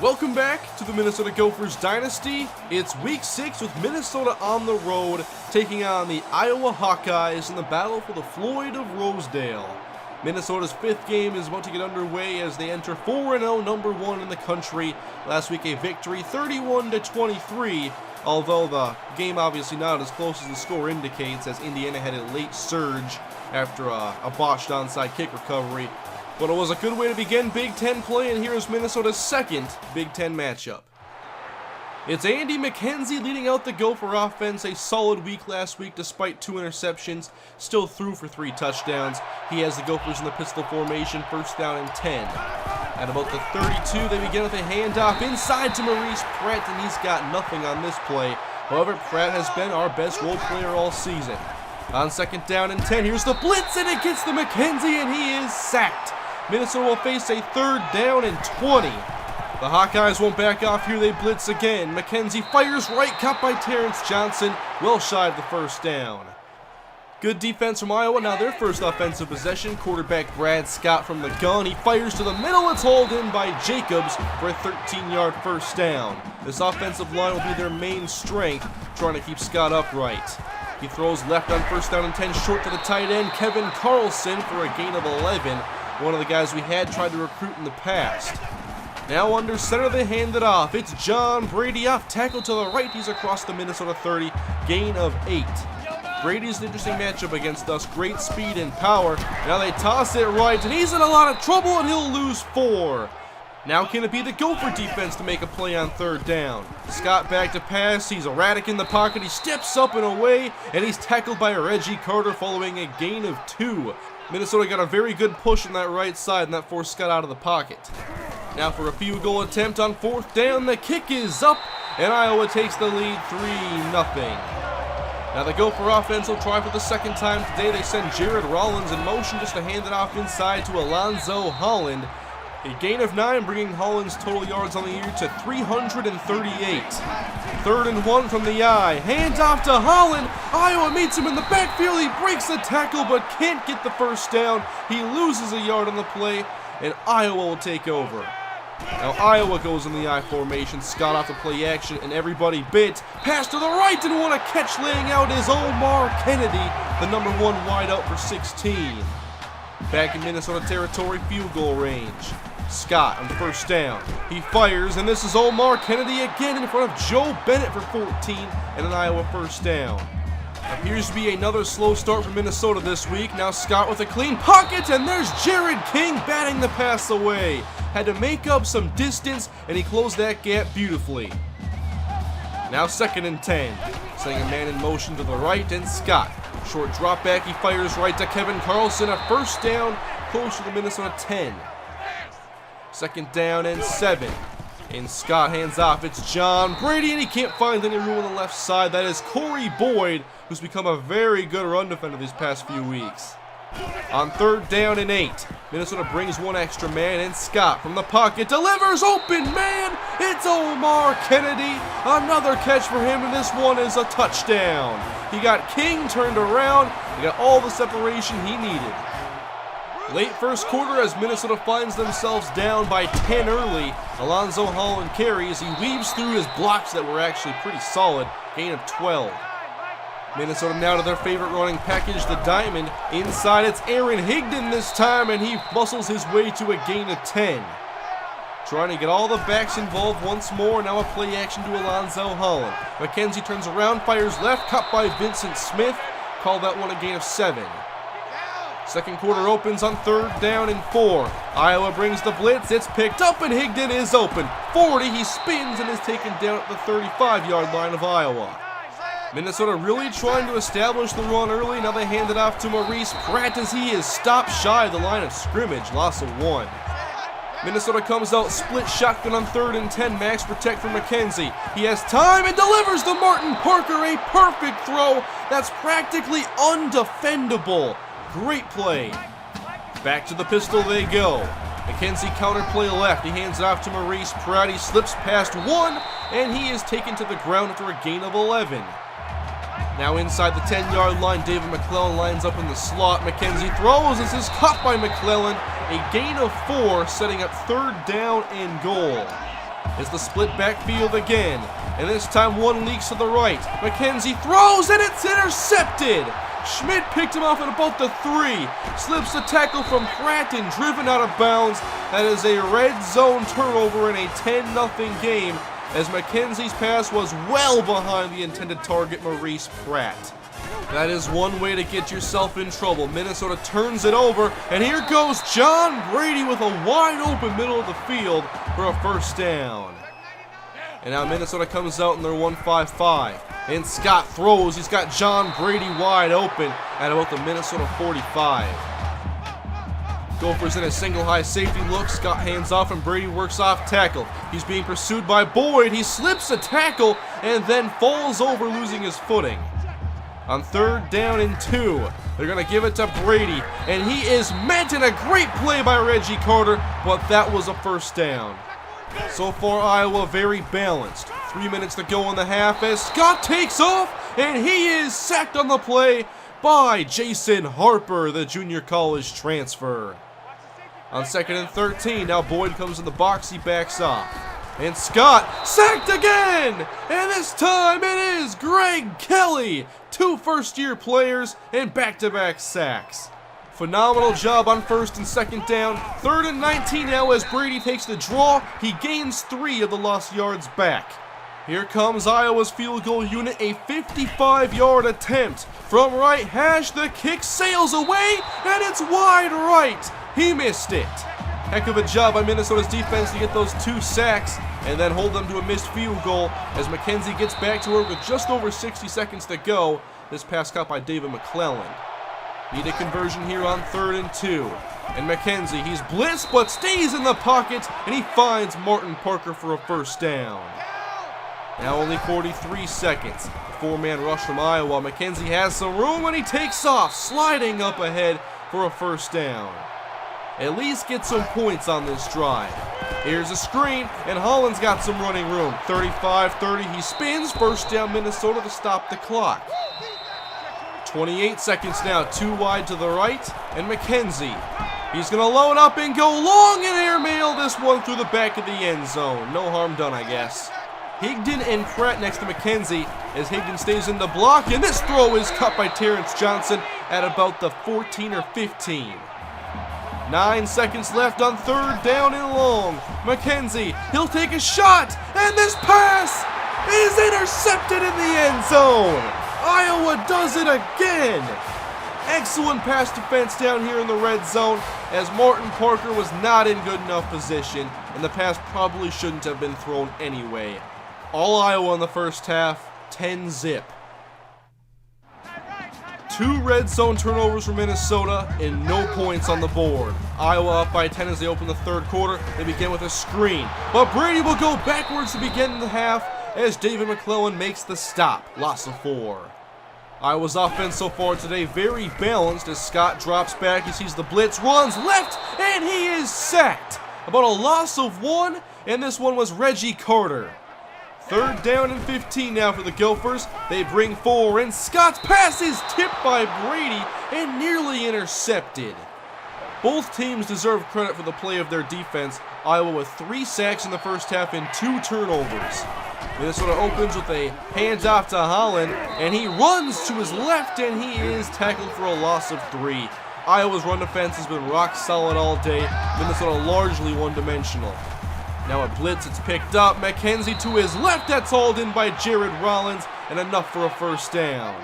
Welcome back to the Minnesota Gophers Dynasty. It's week 6 with Minnesota on the road, taking on the Iowa Hawkeyes in the battle for the Floyd of Rosedale. Minnesota's 5th game is about to get underway as they enter 4-0, number 1 in the country. Last week a victory 31-23, although the game obviously not as close as the score indicates, as Indiana had a late surge after a botched onside kick recovery. But it was a good way to begin Big Ten play, and here is Minnesota's second Big Ten matchup. It's Andy McKenzie leading out the Gopher offense. A solid week last week despite 2 interceptions, still threw for 3 touchdowns. He has the Gophers in the pistol formation, 1st down and 10. At about the 32, they begin with a handoff inside to Maurice Pratt, and he's got nothing on this play. However, Pratt has been our best role player all season. On 2nd down and 10, here's the blitz, and it gets to McKenzie, and he is sacked. Minnesota will face a 3rd down and 20. The Hawkeyes won't back off here, they blitz again. McKenzie fires right, caught by Terrence Johnson, well shy of the 1st down. Good defense from Iowa, now their first offensive possession. Quarterback Brad Scott from the gun, he fires to the middle, it's hauled in by Jacobs for a 13-yard 1st down. This offensive line will be their main strength, trying to keep Scott upright. He throws left on 1st down and 10, short to the tight end, Kevin Carlson, for a gain of 11. One of the guys we had tried to recruit in the past. Now under center, they hand it off. It's John Brady off tackle to the right. He's across the Minnesota 30, gain of 8. Brady's an interesting matchup against us. Great speed and power. Now they toss it right, and he's in a lot of trouble, and he'll lose 4. Now can it be the Gopher defense to make a play on 3rd down? Scott back to pass. He's erratic in the pocket. He steps up and away, and he's tackled by Reggie Carter following a gain of 2. Minnesota got a very good push on that right side, and that forced Scott out of the pocket. Now for a field goal attempt on 4th down. The kick is up, and Iowa takes the lead 3-0. Now the Gopher offense will try for the 2nd time today. They send Jared Rollins in motion just to hand it off inside to Alonzo Holland. A gain of 9, bringing Holland's total yards on the year to 338. 3rd and 1 from the eye. Hands off to Holland. Iowa meets him in the backfield. He breaks the tackle but can't get the 1st down. He loses a yard on the play, and Iowa will take over. Now Iowa goes in the I formation. Scott off the play action, and everybody bit. Pass to the right, and what a catch laying out is Omar Kennedy, the number 1 wideout for 16. Back in Minnesota territory, field goal range. Scott on 1st down. He fires, and this is Omar Kennedy again in front of Joe Bennett for 14 and an Iowa 1st down. Appears to be another slow start for Minnesota this week. Now Scott with a clean pocket, and there's Jared King batting the pass away. Had to make up some distance, and he closed that gap beautifully. Now 2nd and 10. Setting a man in motion to the right, and Scott. Short drop back, he fires right to Kevin Carlson. A 1st down, close to the Minnesota 10. 2nd down and 7. And Scott hands off. It's John Brady, and he can't find any room on the left side. That is Corey Boyd, who's become a very good run defender these past few weeks. On 3rd down and 8, Minnesota brings 1 extra man, and Scott from the pocket delivers open man. It's Omar Kennedy. Another catch for him, and this one is a touchdown. He got King turned around. He got all the separation he needed. Late 1st quarter as Minnesota finds themselves down by 10 early. Alonzo Holland carries. He weaves through his blocks that were actually pretty solid. Gain of 12. Minnesota now to their favorite running package, the diamond. Inside it's Aaron Higdon this time, and he muscles his way to a gain of 10. Trying to get all the backs involved once more. Now a play action to Alonzo Holland. McKenzie turns around, fires left, caught by Vincent Smith. Call that one a gain of 7. 2nd quarter opens on 3rd down and 4. Iowa brings the blitz. It's picked up, and Higdon is open. 40, he spins and is taken down at the 35-yard line of Iowa. Minnesota really trying to establish the run early. Now they hand it off to Maurice Pratt as he is stopped shy of the line of scrimmage. Loss of 1. Minnesota comes out split shotgun on 3rd and 10. Max protect for McKenzie. He has time and delivers to Martin Parker. A perfect throw that's practically undefendable. Great play. Back to the pistol they go. McKenzie counter play left. He hands it off to Maurice Pratt. He slips past 1, and he is taken to the ground after a gain of 11. Now inside the 10-yard line, David McClellan lines up in the slot. McKenzie throws. This is caught by McClellan. A gain of 4, setting up 3rd down and goal. It's the split backfield again. And this time one leaks to the right. McKenzie throws and it's intercepted. Schmidt picked him off at about the 3. Slips the tackle from Pratt and driven out of bounds. That is a red zone turnover in a 10-0 game, as McKenzie's pass was well behind the intended target, Maurice Pratt. That is one way to get yourself in trouble. Minnesota turns it over, and here goes John Brady with a wide open middle of the field for a first down. And now Minnesota comes out in their 1-5-5. And Scott throws. He's got John Brady wide open at about the Minnesota 45. Gophers in a single high safety look. Scott hands off and Brady works off tackle. He's being pursued by Boyd. He slips a tackle and then falls over, losing his footing. On 3rd down and 2, they're going to give it to Brady. And he is met in a great play by Reggie Carter, but that was a first down. So far, Iowa very balanced. 3 minutes to go in the half as Scott takes off, and he is sacked on the play by Jason Harper, the junior college transfer. On 2nd and 13, now Boyd comes in the box, he backs off. And Scott sacked again! And this time it is Greg Kelly. 2 first-year players and back-to-back sacks. Phenomenal job on 1st and 2nd down. 3rd and 19 now as Brady takes the draw. He gains 3 of the lost yards back. Here comes Iowa's field goal unit, a 55-yard attempt. From right hash, the kick sails away, and it's wide right. He missed it. Heck of a job by Minnesota's defense to get those 2 sacks and then hold them to a missed field goal as McKenzie gets back to work with just over 60 seconds to go. This pass caught by David McClellan. Need a conversion here on 3rd and 2. And McKenzie, he's blitzed but stays in the pocket, and he finds Martin Parker for a first down. Now only 43 seconds. A 4-man rush from Iowa. McKenzie has some room, and he takes off, sliding up ahead for a first down. At least get some points on this drive. Here's a screen, and Holland's got some running room. 35-30, he spins. First down Minnesota to stop the clock. 28 seconds now, 2 wide to the right, and McKenzie. He's going to load up and go long and airmail this one through the back of the end zone. No harm done, I guess. Higdon and Pratt next to McKenzie as Higdon stays in the block, and this throw is cut by Terrence Johnson at about the 14 or 15. 9 seconds left on 3rd down and long. McKenzie, he'll take a shot, and this pass is intercepted in the end zone. Iowa does it again. Excellent pass defense down here in the red zone as Martin Parker was not in good enough position, and the pass probably shouldn't have been thrown anyway. All Iowa in the first half, 10-0. 2 red zone turnovers for Minnesota and no points on the board. Iowa up by 10 as they open the 3rd quarter. They begin with a screen, but Brady will go backwards to begin the half as David McClellan makes the stop. Loss of 4. Iowa's offense so far today very balanced as Scott drops back. He sees the blitz, runs left, and he is sacked. About a loss of 1, and this one was Reggie Carter. 3rd down and 15 now for the Gophers. They bring 4, and Scott's pass is tipped by Brady and nearly intercepted. Both teams deserve credit for the play of their defense. Iowa with 3 sacks in the first half and 2 turnovers. Minnesota opens with a handoff to Holland, and he runs to his left, and he is tackled for a loss of 3. Iowa's run defense has been rock solid all day. Minnesota largely one-dimensional. Now a blitz, it's picked up. McKenzie to his left, that's hauled in by Jared Rollins, and enough for a first down.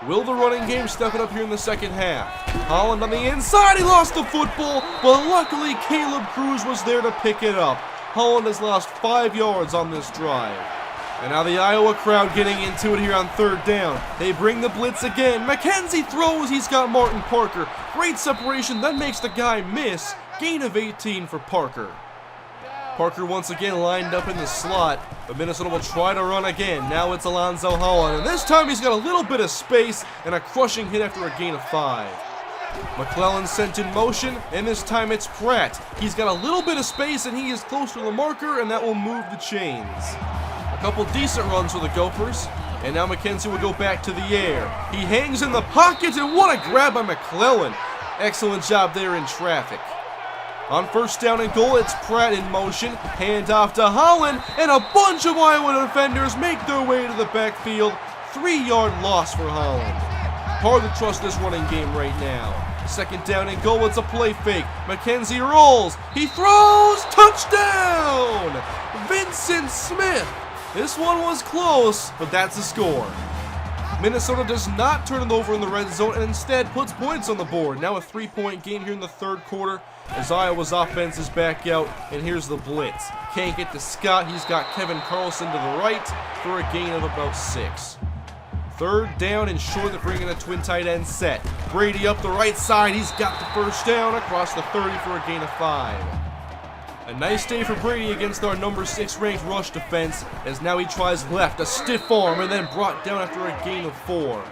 Will the running game step it up here in the second half? Holland on the inside, he lost the football, but luckily Caleb Cruz was there to pick it up. Holland has lost 5 yards on this drive. And now the Iowa crowd getting into it here on 3rd down. They bring the blitz again. McKenzie throws, he's got Martin Parker. Great separation, that makes the guy miss. Gain of 18 for Parker. Parker once again lined up in the slot, but Minnesota will try to run again. Now it's Alonzo Holland, and this time he's got a little bit of space and a crushing hit after a gain of 5. McClellan sent in motion, and this time it's Pratt. He's got a little bit of space, and he is close to the marker, and that will move the chains. A couple decent runs for the Gophers, and now McKenzie will go back to the air. He hangs in the pocket, and what a grab by McClellan. Excellent job there in traffic. On first down and goal, it's Pratt in motion. Hand off to Holland, and a bunch of Iowa defenders make their way to the backfield. 3-yard loss for Holland. Hard to trust this running game right now. Second down and goal, it's a play fake. McKenzie rolls. He throws. Touchdown! Vincent Smith. This one was close, but that's the score. Minnesota does not turn it over in the red zone and instead puts points on the board. Now a 3-point game here in the third quarter as Iowa's offense is back out, and here's the blitz. Can't get to Scott. He's got Kevin Carlson to the right for a gain of about 6. Third down and short, they're bringing a twin tight end set. Brady up the right side. He's got the first down across the 30 for a gain of 5. A nice day for Brady against our number 6 ranked rush defense, as now he tries left, a stiff arm, and then brought down after a gain of 4.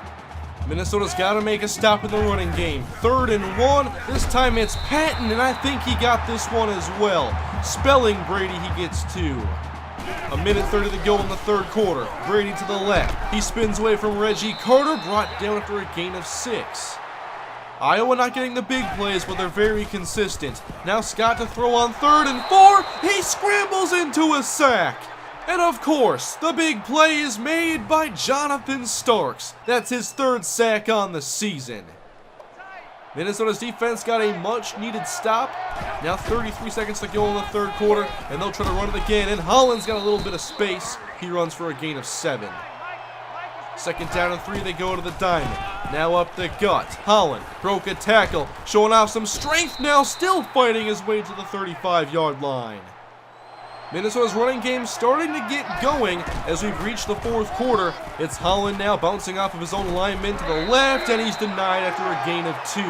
Minnesota's got to make a stop in the running game. 3rd and 1, this time it's Patton, and I think he got this one as well. Spelling Brady, he gets 2. A minute 30 to go in the third quarter. Brady to the left. He spins away from Reggie Carter, brought down after a gain of 6. Iowa not getting the big plays, but they're very consistent. Now Scott to throw on 3rd and 4. He scrambles into a sack. And of course, the big play is made by Jonathan Starks. That's his 3rd sack on the season. Minnesota's defense got a much-needed stop. Now 33 seconds to go in the third quarter, and they'll try to run it again. And Holland's got a little bit of space. He runs for a gain of 7. Second down and 3, they go to the diamond. Now up the gut. Holland broke a tackle, showing off some strength now, still fighting his way to the 35-yard line. Minnesota's running game starting to get going as we've reached the fourth quarter. It's Holland now bouncing off of his own lineman to the left, and he's denied after a gain of 2.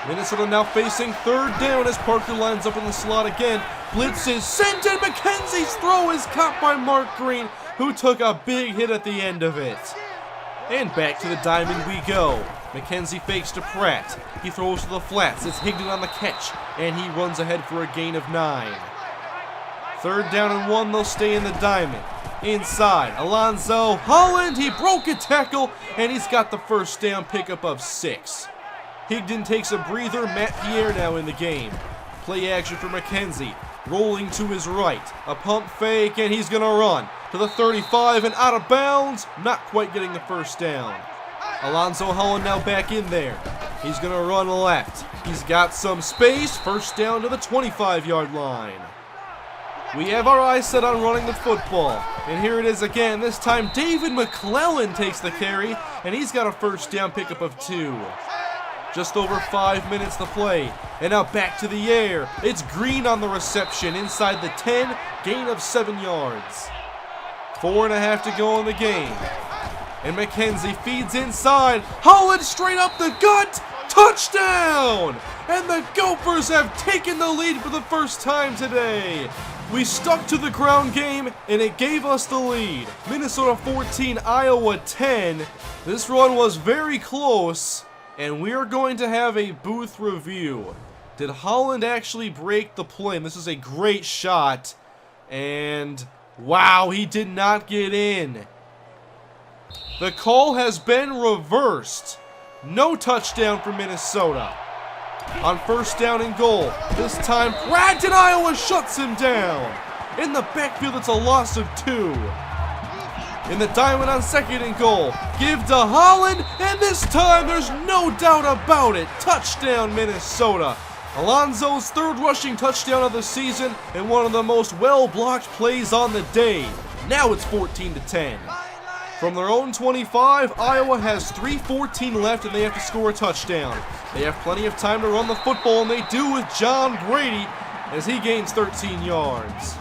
Minnesota now facing 3rd down as Parker lines up in the slot again. Blitz is sent, and McKenzie's throw is caught by Mark Green, who took a big hit at the end of it. And back to the diamond we go. McKenzie fakes to Pratt. He throws to the flats. It's Higdon on the catch, and he runs ahead for a gain of 9. 3rd down and 1, they'll stay in the diamond. Inside, Alonzo Holland, he broke a tackle, and he's got the first down pickup of 6. Higdon takes a breather. Matt Pierre now in the game. Play action for McKenzie. Rolling to his right. A pump fake, and he's going to run to the 35 and out of bounds. Not quite getting the first down. Alonzo Holland now back in there. He's going to run left. He's got some space. First down to the 25-yard line. We have our eyes set on running the football. And here it is again. This time David McClellan takes the carry, and he's got a first down pickup of 2. Just over 5 minutes to play. And now back to the air. It's Green on the reception inside the 10. Gain of 7 yards. 4.5 to go in the game. And McKenzie feeds inside. Holland straight up the gut. Touchdown! And the Gophers have taken the lead for the first time today. We stuck to the ground game, and it gave us the lead. Minnesota 14, Iowa 10. This run was very close, and we are going to have a booth review. Did Holland actually break the play? And this is a great shot, and wow, he did not get in. The call has been reversed. No touchdown for Minnesota. On first down and goal, this time Pratt and Iowa shuts him down. In the backfield, it's a loss of 2. In the diamond on second and goal, give to Holland, and this time there's no doubt about it. Touchdown, Minnesota. Alonzo's 3rd rushing touchdown of the season and one of the most well-blocked plays on the day. Now it's 14-10. From their own 25, Iowa has 3:14 left and they have to score a touchdown. They have plenty of time to run the football, and they do with John Brady as he gains 13 yards.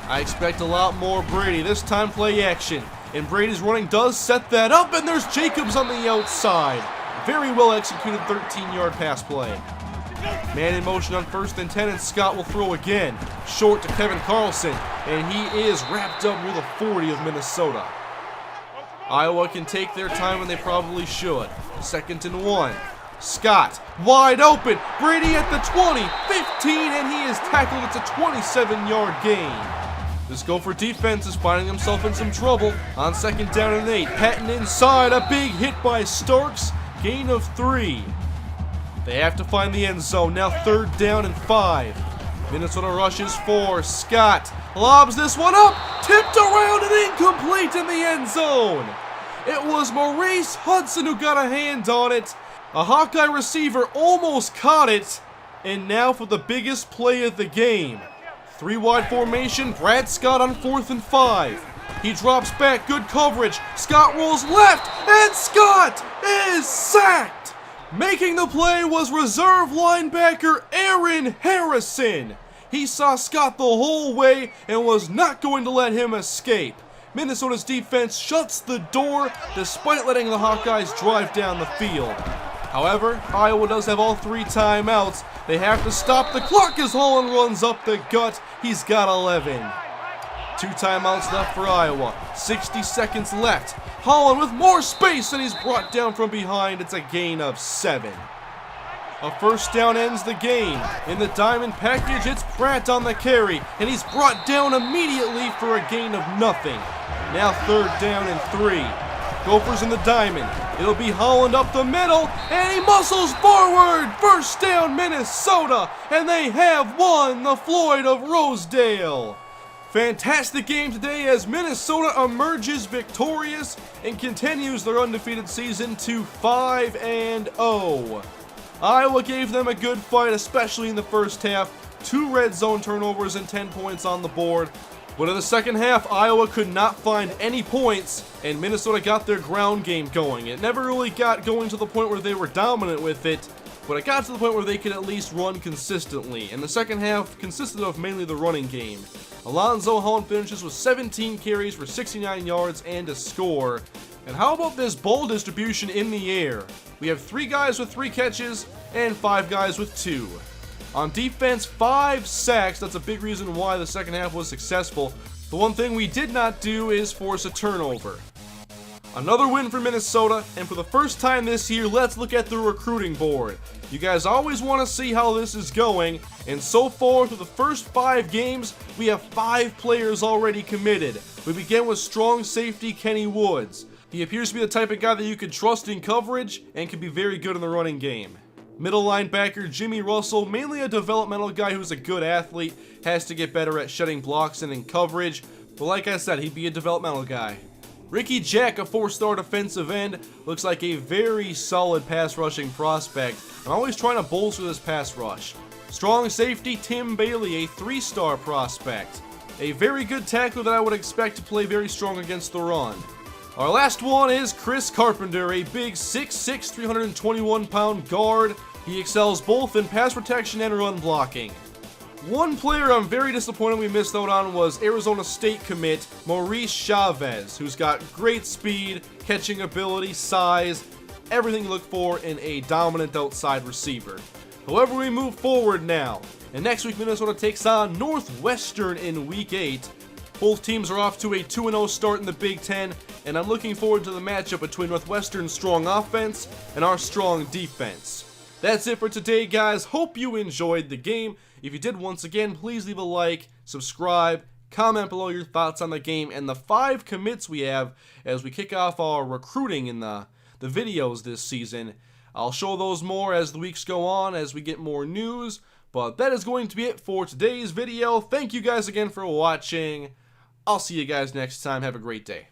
I expect a lot more Brady. This time play action. And Brady's running does set that up, and there's Jacobs on the outside. Very well executed 13-yard pass play. Man in motion on 1st and 10, and Scott will throw again. Short to Kevin Carlson, and he is wrapped up near the 40 of Minnesota. Iowa can take their time, and they probably should. 2nd and 1. Scott, wide open. Brady at the 20, 15, and he is tackled. It's a 27-yard gain. This Gopher defense is finding himself in some trouble. On 2nd down and 8, Patton inside. A big hit by Starks. Gain of 3. They have to find the end zone. Now 3rd down and 5. Minnesota rushes 4. Scott lobs this one up. Tipped around and incomplete in the end zone. It was Maurice Hudson who got a hand on it. A Hawkeye receiver almost caught it. And now for the biggest play of the game. 3 wide formation. Brad Scott on 4th and 5. He drops back. Good coverage. Scott rolls left. And Scott is sacked. Making the play was reserve linebacker Aaron Harrison. He saw Scott the whole way and was not going to let him escape. Minnesota's defense shuts the door despite letting the Hawkeyes drive down the field. However, Iowa does have all 3 timeouts. They have to stop the clock as Holland runs up the gut. He's got 11. 2 timeouts left for Iowa. 60 seconds left. Holland with more space, and he's brought down from behind. It's a gain of 7. A first down ends the game. In the diamond package, it's Pratt on the carry, and he's brought down immediately for a gain of nothing. Now 3rd down and 3. Gophers in the diamond. It'll be Holland up the middle, and he muscles forward. First down, Minnesota, and they have won the Floyd of Rosedale. Fantastic game today as Minnesota emerges victorious and continues their undefeated season to 5-0. Iowa gave them a good fight, especially in the first half. 2 red zone turnovers and 10 points on the board. But in the second half, Iowa could not find any points, and Minnesota got their ground game going. It never really got going to the point where they were dominant with it, but it got to the point where they could at least run consistently. And the second half consisted of mainly the running game. Alonzo Holland finishes with 17 carries for 69 yards and a score. And how about this ball distribution in the air? We have 3 guys with 3 catches and 5 guys with 2. On defense, 5 sacks. That's a big reason why the second half was successful. The one thing we did not do is force a turnover. Another win for Minnesota, and for the first time this year, let's look at the recruiting board. You guys always want to see how this is going, and so far through the first 5 games, we have 5 players already committed. We begin with strong safety Kenny Woods. He appears to be the type of guy that you can trust in coverage and can be very good in the running game. Middle linebacker Jimmy Russell, mainly a developmental guy who's a good athlete, has to get better at shedding blocks and in coverage, but like I said, he'd be a developmental guy. Ricky Jack, a 4-star defensive end, looks like a very solid pass rushing prospect. I'm always trying to bolster this pass rush. Strong safety Tim Bailey, a 3-star prospect. A very good tackler that I would expect to play very strong against the run. Our last one is Chris Carpenter, a big 6'6", 321-pound guard. He excels both in pass protection and run blocking. One player I'm very disappointed we missed out on was Arizona State commit MAURICE CHAVEZ, who's got great speed, catching ability, size, everything you look for in a dominant outside receiver. However, we move forward now, and next week Minnesota takes on Northwestern in Week 8. Both teams are off to a 2-0 start in the Big Ten, and I'm looking forward to the matchup between Northwestern's strong offense and our strong defense. That's it for today, guys. Hope you enjoyed the game. If you did, once again, please leave a like, subscribe, comment below your thoughts on the game and the 5 commits we have as we kick off our recruiting in the videos this season. I'll show those more as the weeks go on, as we get more news, but that is going to be it for today's video. Thank you guys again for watching. I'll see you guys next time. Have a great day.